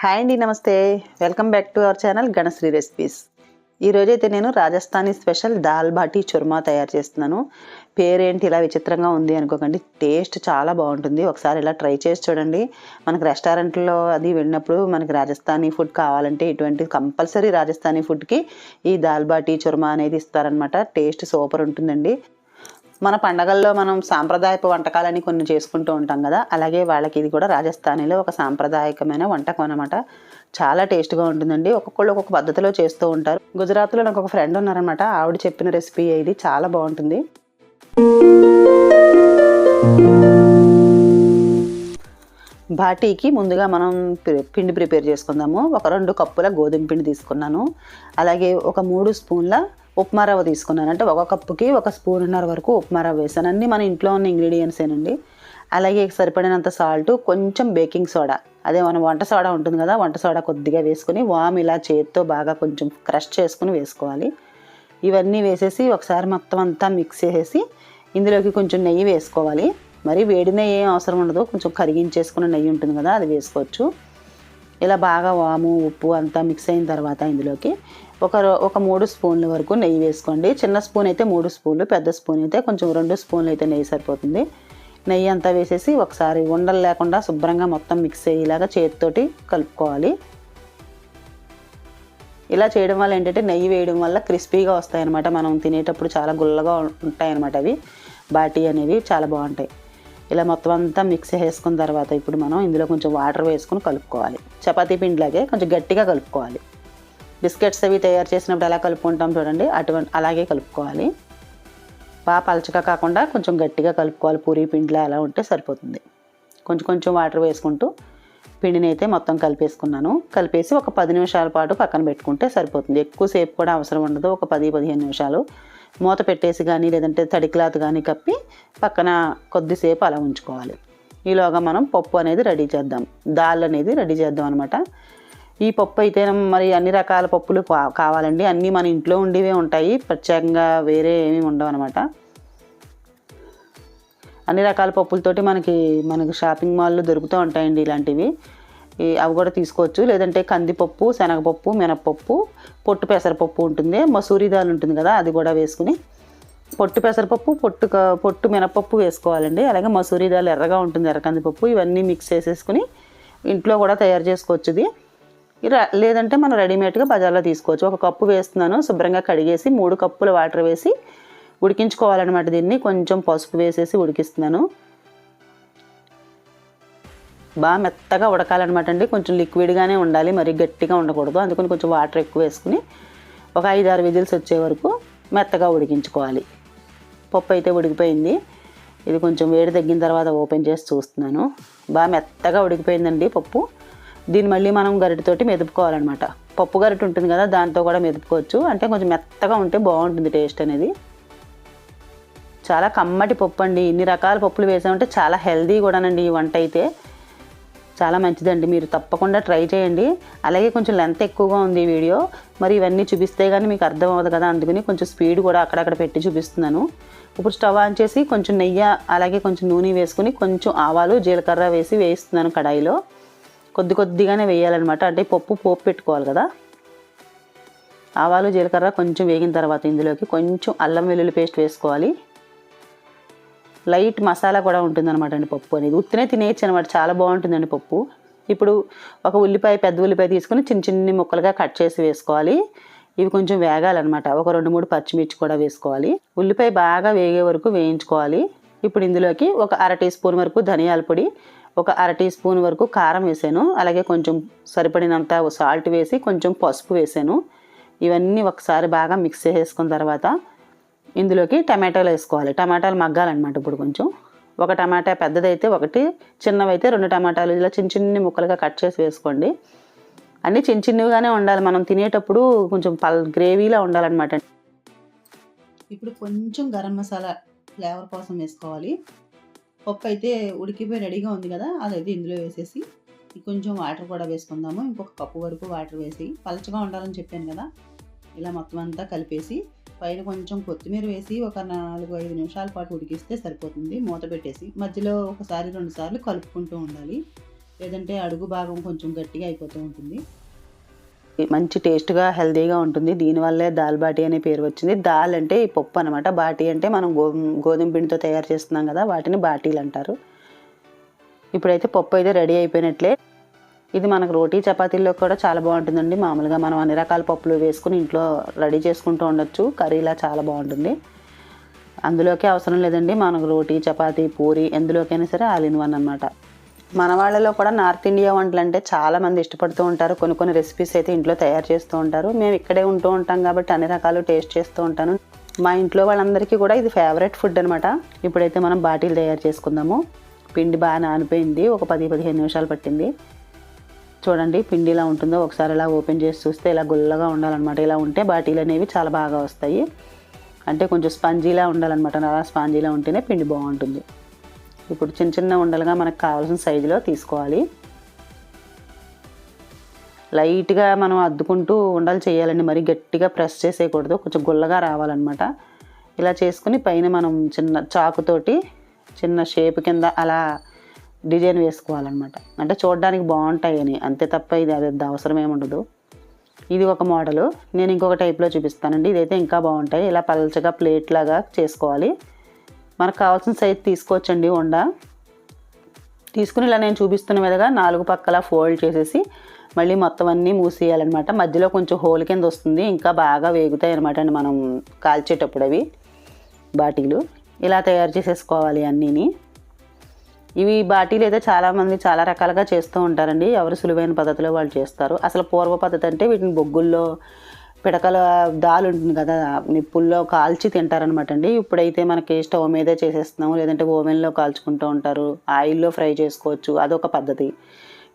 Hi అండి, నమస్తే. Welcome back to our channel Ganasri recipes. ఈరోజైతే నేను రాజస్థానీ స్పెషల్ దాల్ బాటీ చుర్మా తయారు చేస్తున్నాను. పేరేంటి ఇలా విచిత్రంగా ఉంది అనుకోకండి, టేస్ట్ చాలా బాగుంటుంది. ఒకసారి ఇలా ట్రై చేసి చూడండి. మనకు రెస్టారెంట్లో అది వెళ్ళినప్పుడు మనకి రాజస్థానీ ఫుడ్ కావాలంటే ఇటువంటి కంపల్సరీ రాజస్థానీ ఫుడ్కి ఈ దాల్ బాటీ చుర్మా అనేది ఇస్తారనమాట. టేస్ట్ సూపర్ ఉంటుందండి. మన పండగల్లో మనం సాంప్రదాయపు వంటకాలని కొన్ని చేసుకుంటూ ఉంటాం కదా, అలాగే వాళ్ళకి ఇది కూడా రాజస్థానీలో ఒక సాంప్రదాయకమైన వంటకం అనమాట. చాలా టేస్ట్గా ఉంటుందండి. ఒక్కొక్కళ్ళు ఒక్కొక్క పద్ధతిలో చేస్తూ ఉంటారు. గుజరాత్లో నాకు ఒక ఫ్రెండ్ ఉన్నారనమాట, ఆవిడ చెప్పిన రెసిపీ ఇది చాలా బాగుంటుంది. బాటీకి ముందుగా మనం పిండి ప్రిపేర్ చేసుకుందాము. ఒక 2 కప్పుల గోధుమ పిండి తీసుకున్నాను. అలాగే ఒక 3 స్పూన్ల ఉప్మా రవ్వ తీసుకున్నాను. అంటే ఒక కప్పుకి 1 స్పూన్నర వరకు ఉప్మా రవ్వ వేసాను. అన్నీ మన ఇంట్లో ఉన్న ఇంగ్రీడియంట్సేనండి. అలాగే సరిపడినంత సాల్ట్, కొంచెం బేకింగ్ సోడా, అదే మన వంట సోడా ఉంటుంది కదా, వంట సోడా కొద్దిగా వేసుకుని వామ్ ఇలా చేతితో బాగా కొంచెం క్రష్ చేసుకుని వేసుకోవాలి. ఇవన్నీ వేసేసి ఒకసారి మొత్తం అంతా మిక్స్ చేసేసి ఇందులోకి కొంచెం నెయ్యి వేసుకోవాలి. మరి వేడి నెయ్యి ఏం అవసరం ఉండదు, కొంచెం కరిగించేసుకున్న నెయ్యి ఉంటుంది కదా, అది వేసుకోవచ్చు. ఇలా బాగా వాము ఉప్పు అంతా మిక్స్ అయిన తర్వాత ఇందులోకి ఒక 3 స్పూన్ల వరకు నెయ్యి వేసుకోండి. చిన్న స్పూన్ అయితే 3 స్పూన్లు, పెద్ద స్పూన్ అయితే కొంచెం 2 స్పూన్లు అయితే నెయ్యి సరిపోతుంది. నెయ్యి అంతా వేసేసి ఒకసారి ఉండలు లేకుండా శుభ్రంగా మొత్తం మిక్స్ అయ్యేలాగా చేతితోటి కలుపుకోవాలి. ఇలా చేయడం వల్ల ఏంటంటే నెయ్యి వేయడం వల్ల క్రిస్పీగా వస్తాయన్నమాట. మనం తినేటప్పుడు చాలా గుల్లగా ఉంటాయన్నమాట. అవి బాటీ అనేవి చాలా బాగుంటాయి. ఇలా మొత్తం అంతా మిక్స్ చేసుకున్న తర్వాత ఇప్పుడు మనం ఇందులో కొంచెం వాటర్ వేసుకుని కలుపుకోవాలి. చపాతీ పిండిలాగే కొంచెం గట్టిగా కలుపుకోవాలి. బిస్కెట్స్ అవి తయారు చేసినప్పుడు ఎలా కలుపుకుంటాం చూడండి, అలాగే కలుపుకోవాలి. బాగా పలచగా కాకుండా కొంచెం గట్టిగా కలుపుకోవాలి. పూరీ పిండిలా అలా ఉంటే సరిపోతుంది. కొంచెం కొంచెం వాటర్ వేసుకుంటూ పిండిని అయితే మొత్తం కలిపేసుకున్నాను. కలిపేసి ఒక 10 నిమిషాల పాటు పక్కన పెట్టుకుంటే సరిపోతుంది. ఎక్కువసేపు కూడా అవసరం ఉండదు. ఒక 10-15 నిమిషాలు మూత పెట్టేసి కానీ లేదంటే తడి క్లాత్ కానీ కప్పి పక్కన కొద్దిసేపు అలా ఉంచుకోవాలి. ఈలోగా మనం పప్పు అనేది రెడీ చేద్దాం. దాల్ అనేది రెడీ చేద్దాం అనమాట. ఈ పప్పు అయితే మరి అన్ని రకాల పప్పులు కావాలండి. అన్నీ మన ఇంట్లో ఉండేవే ఉంటాయి, ప్రత్యేకంగా వేరే ఏమీ ఉండవు అనమాట. అన్ని రకాల పప్పులతోటి మనకి షాపింగ్ మాల్లో దొరుకుతూ ఉంటాయండి ఇలాంటివి. అవి కూడా తీసుకోవచ్చు. లేదంటే కందిపప్పు, శనగపప్పు, మినపప్పు, పొట్టు పెసరపప్పు ఉంటుంది, మసూరి దాల్ ఉంటుంది కదా, అది కూడా వేసుకుని పొట్టు పెసరపప్పు, పొట్టు మినపప్పు వేసుకోవాలండి. అలాగే మసూరి దాల్ ఎర్రగా ఉంటుంది, ఎర్ర కందిపప్పు, ఇవన్నీ మిక్స్ చేసేసుకుని ఇంట్లో కూడా తయారు చేసుకోవచ్చు. ఇది లేదంటే మనం రెడీమేడ్గా బజార్లో తీసుకోవచ్చు. 1 కప్పు వేస్తున్నాను. శుభ్రంగా కడిగేసి 3 కప్పుల వాటర్ వేసి ఉడికించుకోవాలన్నమాట. దీన్ని కొంచెం పసుపు వేసేసి ఉడికిస్తున్నాను. బాగా మెత్తగా ఉడకాలన్నమాట అండి. కొంచెం లిక్విడ్గానే ఉండాలి, మరి గట్టిగా ఉండకూడదు. అందుకని కొంచెం వాటర్ ఎక్కువ వేసుకుని ఒక 5-6 విజిల్స్ వచ్చే వరకు మెత్తగా ఉడికించుకోవాలి. పప్పు అయితే ఉడికిపోయింది. ఇది కొంచెం వేడి తగ్గిన తర్వాత ఓపెన్ చేసి చూస్తున్నాను. బాగా మెత్తగా ఉడికిపోయిందండి పప్పు. దీన్ని మళ్ళీ మనం గరిటెతోటి మెదుపుకోవాలన్నమాట. పప్పు గరిటె ఉంటుంది కదా, దాంతో కూడా మెదుపుకోవచ్చు. అంటే కొంచెం మెత్తగా ఉంటే బాగుంటుంది టేస్ట్ అనేది. చాలా కమ్మటి పప్పు అండి. ఇన్ని రకాల పప్పులు వేసామంటే చాలా హెల్దీ కూడానండి. ఈ వంట అయితే చాలా మంచిదండి. మీరు తప్పకుండా ట్రై చేయండి. అలాగే కొంచెం లెంత్ ఎక్కువగా ఉంది ఈ వీడియో, మరి ఇవన్నీ చూపిస్తే కానీ మీకు అర్థం అవ్వదు కదా, అందుకని కొంచెం స్పీడ్ కూడా అక్కడక్కడ పెట్టి చూపిస్తున్నాను. ఇప్పుడు స్టవ్ ఆన్ చేసి కొంచెం నెయ్యి అలాగే కొంచెం నూనె వేసుకుని కొంచెం ఆవాలు జీలకర్ర వేసి వేయిస్తున్నాను కడాయిలో. కొద్దిగానే వేయాలన్నమాట. అంటే పోపు పెట్టుకోవాలి కదా. ఆవాలు జీలకర్ర కొంచెం వేగిన తర్వాత ఇందులోకి కొంచెం అల్లం వెల్లుల్లి పేస్ట్ వేసుకోవాలి. లైట్ మసాలా కూడా ఉంటుందన్నమాట అండి పప్పు అనేది. ఉత్తినే తినేయచ్చు అనమాట, చాలా బాగుంటుందండి పప్పు. ఇప్పుడు ఒక పెద్ద ఉల్లిపాయ తీసుకుని చిన్న ముక్కలుగా కట్ చేసి వేసుకోవాలి. ఇవి కొంచెం వేగాలన్నమాట. ఒక 2-3 పచ్చిమిర్చి కూడా వేసుకోవాలి. ఉల్లిపాయ బాగా వేగే వరకు వేయించుకోవాలి. ఇప్పుడు ఇందులోకి ఒక 1/2 టీ స్పూన్ వరకు ధనియాల పొడి, ఒక 1/2 టీ స్పూన్ వరకు కారం వేసాను. అలాగే కొంచెం సరిపడినంత సాల్ట్ వేసి కొంచెం పసుపు వేసాను. ఇవన్నీ ఒకసారి బాగా మిక్స్ చేసుకున్న తర్వాత ఇందులోకి టమాటాలు వేసుకోవాలి. టమాటాలు మగ్గాలన్నమాట. ఇప్పుడు కొంచెం ఒక టమాటా పెద్దదైతే 1, చిన్నవైతే 2 టమాటాలు ఇలా చిన్న ముక్కలుగా కట్ చేసి వేసుకోండి. అన్నీ చిన్నగానే ఉండాలి. మనం తినేటప్పుడు కొంచెం గ్రేవీలా ఉండాలన్నమాట. ఇప్పుడు కొంచెం గరం మసాలా ఫ్లేవర్ కోసం వేసుకోవాలి. పప్పు అయితే ఉడికిపోయి రెడీగా ఉంది కదా, అదైతే ఇందులో వేసేసి కొంచెం వాటర్ కూడా వేసుకుందాము. ఇంకొక కప్పు వరకు వాటర్ వేసి, పలచగా ఉండాలని చెప్పాను కదా, ఇలా మొత్తం అంతా కలిపేసి పైన కొంచెం కొత్తిమీర వేసి ఒక 4-5 నిమిషాల పాటు ఉడికిస్తే సరిపోతుంది. మూత పెట్టేసి మధ్యలో 1-2 సార్లు కలుపుకుంటూ ఉండాలి. లేదంటే అడుగు భాగం కొంచెం గట్టిగా అయిపోతూ ఉంటుంది. మంచి టేస్ట్గా హెల్తీగా ఉంటుంది. దీనివల్లే దాల్ బాటీ అనే పేరు వచ్చింది. దాల్ అంటే ఈ పప్పు అనమాట. బాటీ అంటే మనం గోధుమ పిండితో తయారు చేస్తున్నాం కదా, వాటిని బాటీలు అంటారు. ఇప్పుడైతే పప్పు అయితే రెడీ అయిపోయినట్లే. ఇది మనకు రోటీ చపాతీల్లో కూడా చాలా బాగుంటుందండి. మామూలుగా మనం అన్ని రకాల పప్పులు వేసుకుని ఇంట్లో రెడీ చేసుకుంటూ ఉండొచ్చు. కర్రీలా చాలా బాగుంటుంది. అందులోకే అవసరం లేదండి, మనకు రోటీ చపాతీ పూరి ఎందులోకైనా సరే ఆల్ ఇన్ వన్ అనమాట. మన వాళ్ళలో కూడా నార్త్ ఇండియా వంటలు అంటే చాలామంది ఇష్టపడుతూ ఉంటారు. కొన్ని రెసిపీస్ అయితే ఇంట్లో తయారు చేస్తూ ఉంటారు. మేము ఇక్కడే ఉంటూ ఉంటాం కాబట్టి అన్ని రకాలు టేస్ట్ చేస్తూ ఉంటాను. మా ఇంట్లో వాళ్ళందరికీ కూడా ఇది ఫేవరెట్ ఫుడ్ అనమాట. ఇప్పుడైతే మనం బాటీలు తయారు చేసుకుందాము. పిండి బాగా నానిపోయింది, ఒక 10-15 నిమిషాలు పట్టింది. చూడండి పిండి ఇలా ఉంటుందో, ఒకసారి ఇలా ఓపెన్ చేసి చూస్తే ఇలా గుల్లగా ఉండాలన్నమాట. ఇలా ఉంటే బాటీలు అనేవి చాలా బాగా వస్తాయి. అంటే కొంచెం స్పాంజీలా ఉండాలన్నమాట. అలా స్పాంజీలా ఉంటేనే పిండి బాగుంటుంది. ఇప్పుడు చిన్న ఉండలుగా మనకు కావాల్సిన సైజులో తీసుకోవాలి. లైట్గా మనం అద్దుకుంటూ ఉండలు చేయాలండి, మరి గట్టిగా ప్రెస్ చేసేయకూడదు, కొంచెం గుల్లగా రావాలన్నమాట. ఇలా చేసుకుని పైన మనం చిన్న చాకుతోటి చిన్న షేప్ కింద అలా డిజైన్ వేసుకోవాలన్నమాట. అంటే చూడడానికి బాగుంటాయని అంతే తప్ప ఇది అది అవసరం ఏముండదు. ఇది ఒక మోడలు. నేను ఇంకొక టైప్లో చూపిస్తానండి. ఇదైతే ఇంకా బాగుంటాయి. ఇలా పల్చగా ప్లేట్ లాగా చేసుకోవాలి. మనకు కావాల్సిన సైజు తీసుకోవచ్చండి. ఉండ తీసుకుని ఇలా నేను చూపిస్తున్న విధంగా 4 పక్కల ఫోల్డ్ చేసేసి మళ్ళీ మొత్తం అన్నీ మూసేయాలన్నమాట. మధ్యలో కొంచెం హోల్ కింద వస్తుంది, ఇంకా బాగా వేగుతాయి అనమాట అండి మనం కాల్చేటప్పుడు. అవి బాటీలు ఇలా తయారు చేసేసుకోవాలి అన్నీని. ఇవి బాటీలు అయితే చాలామంది చాలా రకాలుగా చేస్తూ ఉంటారండి. ఎవరు సులువైన పద్ధతిలో వాళ్ళు చేస్తారు. అసలు పూర్వ పద్ధతి అంటే వీటిని బొగ్గుల్లో పిడకల దాల్ ఉంటుంది కదా, నిప్పుల్లో కాల్చి తింటారనమాట అండి. ఇప్పుడైతే మనకి స్టవ్ మీదే చేసేస్తున్నాము, లేదంటే ఓవెన్లో కాల్చుకుంటూ ఉంటారు, ఆయిల్లో ఫ్రై చేసుకోవచ్చు, అదొక పద్ధతి.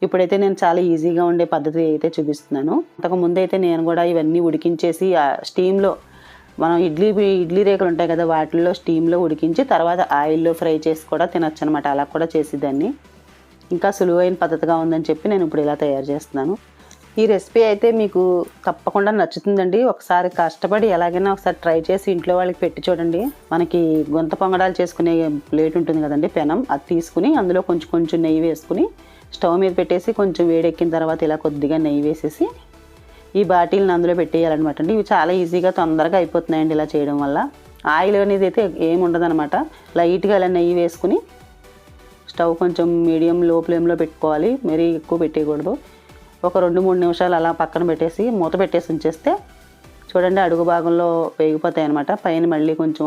ఇప్పుడైతే నేను చాలా ఈజీగా ఉండే పద్ధతి అయితే చూపిస్తున్నాను. అంతకుముందు అయితే నేను కూడా ఇవన్నీ ఉడికించేసి స్టీమ్లో, మనం ఇడ్లీ రేకులు ఉంటాయి కదా, వాటిల్లో స్టీమ్లో ఉడికించి తర్వాత ఆయిల్లో ఫ్రై చేసి కూడా తినచ్చు అనమాట. అలా కూడా చేసేదాన్ని. ఇంకా సులువైన పద్ధతిగా ఉందని చెప్పి నేను ఇప్పుడు ఇలా తయారు చేస్తున్నాను. ఈ రెసిపీ అయితే మీకు తప్పకుండా నచ్చుతుందండి. ఒకసారి కష్టపడి ఎలాగైనా ఒకసారి ట్రై చేసి ఇంట్లో వాళ్ళకి పెట్టి చూడండి. మనకి గుంత పొంగడాలు చేసుకునే ప్లేట్ ఉంటుంది కదండి, పెనం, అది తీసుకుని అందులో కొంచెం నెయ్యి వేసుకుని స్టవ్ మీద పెట్టేసి కొంచెం వేడెక్కిన తర్వాత ఇలా కొద్దిగా నెయ్యి వేసేసి ఈ బాటీలను అందులో పెట్టేయాలన్నమాట అండి. ఇవి చాలా ఈజీగా తొందరగా అయిపోతున్నాయండి ఇలా చేయడం వల్ల. ఆయిల్ అనేది అయితే ఏమి ఉండదన్నమాట. లైట్గా ఇలా నెయ్యి వేసుకుని స్టవ్ కొంచెం మీడియం లో ఫ్లేమ్లో పెట్టుకోవాలి, మరీ ఎక్కువ పెట్టేయకూడదు. ఒక 2-3 నిమిషాలు అలా పక్కన పెట్టేసి మూత పెట్టేసి ఉంచేస్తే చూడండి అడుగు భాగంలో వేగిపోతాయి అనమాట. పైన మళ్ళీ కొంచెం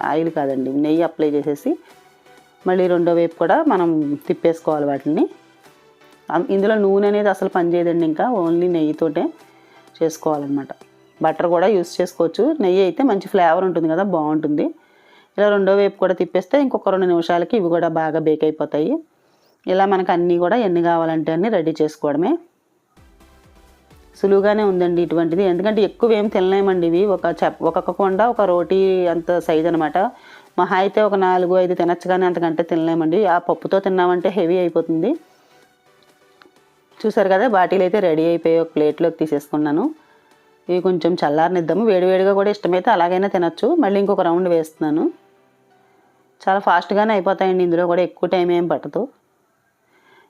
ఆయిల్ కాదండి, నెయ్యి అప్లై చేసేసి మళ్ళీ రెండో వైపు కూడా మనం తిప్పేసుకోవాలి వాటిని. ఇందులో నూనె అనేది అసలు పనిచేయదండి, ఇంకా ఓన్లీ నెయ్యితోటే చేసుకోవాలన్నమాట. బటర్ కూడా యూస్ చేసుకోవచ్చు. నెయ్యి అయితే మంచి ఫ్లేవర్ ఉంటుంది కదా, బాగుంటుంది. ఇలా రెండో వైపు కూడా తిప్పేస్తే ఇంకొక 2 నిమిషాలకి ఇవి కూడా బాగా బేక్ అయిపోతాయి. ఇలా మనకు అన్నీ కూడా ఎన్ని కావాలంటే అన్నీ రెడీ చేసుకోవడమే. సులువుగానే ఉందండి ఇటువంటిది. ఎందుకంటే ఎక్కువ ఏం తినలేమండి ఇవి. ఒక్కొక్క కొండ ఒక రోటీ అంత సైజ్ అనమాట. మహా అయితే ఒక 4-5 తినచ్చు, కానీ అంతకంటే తినలేమండి. ఆ పప్పుతో తిన్నామంటే హెవీ అయిపోతుంది. చూసారు కదా, బాటీలు అయితే రెడీ అయిపోయి ఒక ప్లేట్లోకి తీసేసుకున్నాను. ఇవి కొంచెం చల్లారనిద్దాము. వేడివేడిగా కూడా ఇష్టమైతే అలాగైనా తినచ్చు. మళ్ళీ ఇంకొక రౌండ్ వేస్తున్నాను. చాలా ఫాస్ట్గానే అయిపోతాయండి, ఇందులో కూడా ఎక్కువ టైం ఏం పట్టదు.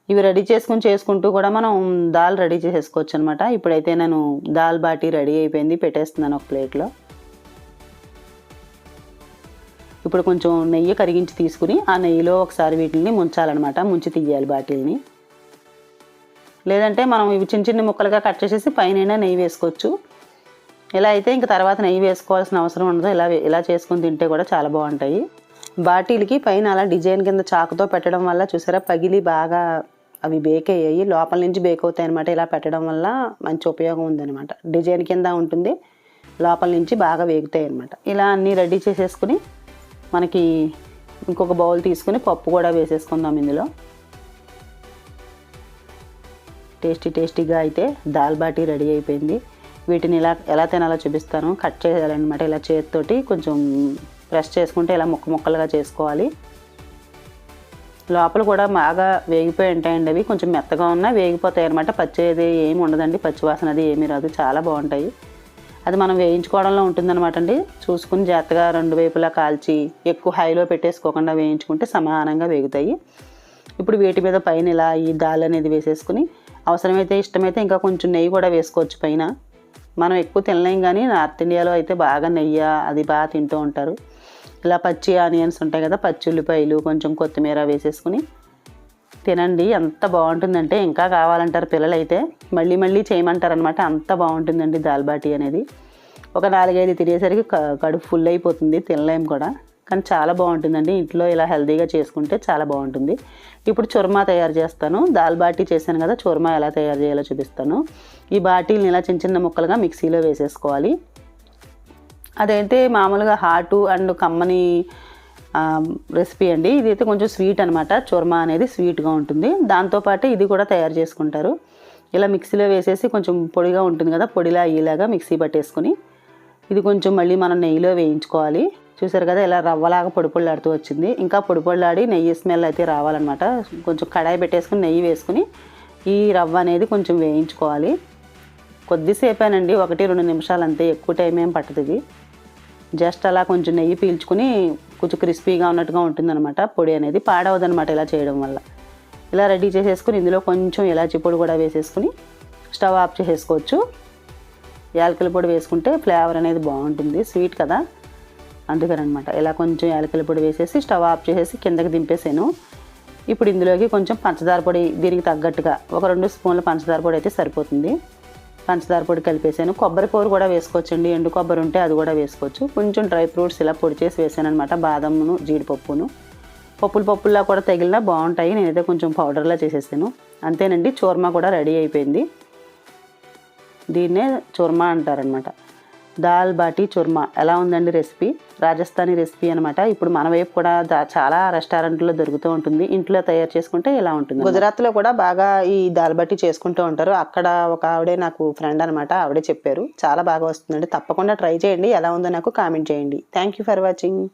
ఇవి రెడీ చేసుకుంటూ కూడా మనం దాల్ రెడీ చేసేసుకోవచ్చు అనమాట. ఇప్పుడైతే నేను దాల్ బాటీ రెడీ అయిపోయింది, పెట్టేస్తున్నాను ఒక ప్లేట్లో. ఇప్పుడు కొంచెం నెయ్యి కరిగించి తీసుకుని ఆ నెయ్యిలో ఒకసారి వీటిని ముంచాలన్నమాట. ముంచి తీయాలి బాటీల్ని. లేదంటే మనం ఇవి చిన్న ముక్కలుగా కట్ చేసేసి పైన నెయ్యి వేసుకోవచ్చు. ఇలా అయితే ఇంక తర్వాత నెయ్యి వేసుకోవాల్సిన అవసరం ఉండదు. ఇలా చేసుకుని తింటే కూడా చాలా బాగుంటాయి. బాటీలకి పైన అలా డిజైన్ కింద చాకుతో పెట్టడం వల్ల చూసారా, పగిలి బాగా అవి బేక్ అయ్యాయి, లోపల నుంచి బేక్ అవుతాయి అనమాట. ఇలా పెట్టడం వల్ల మంచి ఉపయోగం ఉందన్నమాట. డిజైన్ కింద ఉంటుంది, లోపల నుంచి బాగా వేగుతాయి అనమాట. ఇలా అన్నీ రెడీ చేసేసుకుని మనకి ఇంకొక బౌల్ తీసుకుని పప్పు కూడా వేసేసుకుందాం ఇందులో. టేస్టీగా అయితే దాల్ బాటీ రెడీ అయిపోయింది. వీటిని ఎలా తినాలో చూపిస్తాను. కట్ చేయాలన్నమాట. ఇలా చేతితోటి కొంచెం ప్రెస్ చేసుకుంటే ఇలా ముక్కలుగా చేసుకోవాలి. లోపల కూడా బాగా వేగిపోయి ఉంటాయండి. అవి కొంచెం మెత్తగా ఉన్నా వేగిపోతాయి అనమాట. పచ్చిది ఏమి ఉండదండి, పచ్చివాసన అది ఏమీ రాదు, చాలా బాగుంటాయి. అది మనం వేయించుకోవడంలో ఉంటుందన్నమాట అండి. చూసుకుని జాగ్రత్తగా 2 వైపులా కాల్చి ఎక్కువ హైలో పెట్టేసుకోకుండా వేయించుకుంటే సమానంగా వేగుతాయి. ఇప్పుడు వీటి మీద పైన ఇలా ఈ దాల్ అనేది వేసేసుకుని అవసరమైతే ఇష్టమైతే ఇంకా కొంచెం నెయ్యి కూడా వేసుకోవచ్చు పైన. మనం ఎక్కువ తినలేం కానీ నార్త్ ఇండియాలో అయితే బాగా నెయ్యి అది బాగా తింటూ ఉంటారు. ఇలా పచ్చి ఆనియన్స్ ఉంటాయి కదా, పచ్చి ఉల్లిపాయలు కొంచెం కొత్తిమీర వేసేసుకుని తినండి. ఎంత బాగుంటుందంటే ఇంకా కావాలంటారు పిల్లలు అయితే, మళ్ళీ మళ్ళీ చేయమంటారు అనమాట. అంత బాగుంటుందండి దాల్ బాటీ అనేది. ఒక 4-5 తినేసరికి కడుపు ఫుల్ అయిపోతుంది, తినలేం కూడా. కానీ చాలా బాగుంటుందండి. ఇంట్లో ఇలా హెల్తీగా చేసుకుంటే చాలా బాగుంటుంది. ఇప్పుడు చూర్మా తయారు చేస్తాను. దాల్ బాటీ చేశాను కదా, చూర్మా ఎలా తయారు చేయాలో చూపిస్తాను. ఈ బాటీలను ఇలా చిన్న చిన్న ముక్కలుగా మిక్సీలో వేసేసుకోవాలి. అదైతే మామూలుగా హాటు అండ్ కమ్మని రెసిపీ అండి. ఇదైతే కొంచెం స్వీట్ అనమాట. చూర్మా అనేది స్వీట్గా ఉంటుంది. దాంతోపాటు ఇది కూడా తయారు చేసుకుంటారు. ఇలా మిక్సీలో వేసేసి కొంచెం పొడిగా ఉంటుంది కదా, పొడిలా అయ్యేలాగా మిక్సీ పట్టేసుకుని ఇది కొంచెం మళ్ళీ మనం నెయ్యిలో వేయించుకోవాలి. చూసారు కదా ఇలా రవ్వలాగా పొడిపొళ్ళాడుతూ వచ్చింది. ఇంకా పొడిపొళ్ళాడి నెయ్యి స్మెల్ అయితే రావాలన్నమాట. కొంచెం కడాయి పెట్టేసుకుని నెయ్యి వేసుకుని ఈ రవ్వ అనేది కొంచెం వేయించుకోవాలి. కొద్దిసేపేనండి, 1-2 నిమిషాలు అంతే, ఎక్కువ టైం ఏం పట్టదు. ఇది జస్ట్ అలా కొంచెం నెయ్యి పీల్చుకుని కొంచెం క్రిస్పీగా ఉన్నట్టుగా ఉంటుందన్నమాట. పొడి అనేది పాడవదనమాట ఇలా చేయడం వల్ల. ఇలా రెడీ చేసేసుకుని ఇందులో కొంచెం ఇలాచి పొడి కూడా వేసేసుకుని స్టవ్ ఆఫ్ చేసేసుకోవచ్చు. యాలకుల పొడి వేసుకుంటే ఫ్లేవర్ అనేది బాగుంటుంది, స్వీట్ కదా అందుకనమాట. ఇలా కొంచెం యాలకుల పొడి వేసేసి స్టవ్ ఆఫ్ చేసేసి కిందకి దింపేసాను. ఇప్పుడు ఇందులోకి కొంచెం పంచదార పొడి దీనికి తగ్గట్టుగా ఒక 2 స్పూన్ల పంచదార పొడి అయితే సరిపోతుంది. పంచదార పొడి కలిపేసాను. కొబ్బరి పొడి కూడా వేసుకోవచ్చండి, ఎండు కొబ్బరి ఉంటే అది కూడా వేసుకోవచ్చు. కొంచెం డ్రై ఫ్రూట్స్ ఇలా పొడి చేసి వేసాను అనమాట, బాదంను జీడిపప్పును. పప్పుల్లా కూడా తగిలినా బాగుంటాయి. నేనైతే కొంచెం పౌడర్లా చేసేసాను. అంతేనండి, చూర్మా కూడా రెడీ అయిపోయింది. దీన్నే చూర్మా అంటారనమాట. దాల్ బాటీ చూర్మా ఎలా ఉందండి రెసిపీ? రాజస్థానీ రెసిపీ అనమాట. ఇప్పుడు మన వైపు కూడా చాలా రెస్టారెంట్లో దొరుకుతూ ఉంటుంది. ఇంట్లో తయారు చేసుకుంటే ఇలా ఉంటుంది. గుజరాత్లో కూడా బాగా ఈ దాల్ బాటీ చేసుకుంటూ ఉంటారు. అక్కడ ఒక ఆవిడే నాకు ఫ్రెండ్ అనమాట, ఆవిడే చెప్పారు చాలా బాగా వస్తుందండి. తప్పకుండా ట్రై చేయండి. ఎలా ఉందో నాకు కామెంట్ చేయండి. Thank you for watching.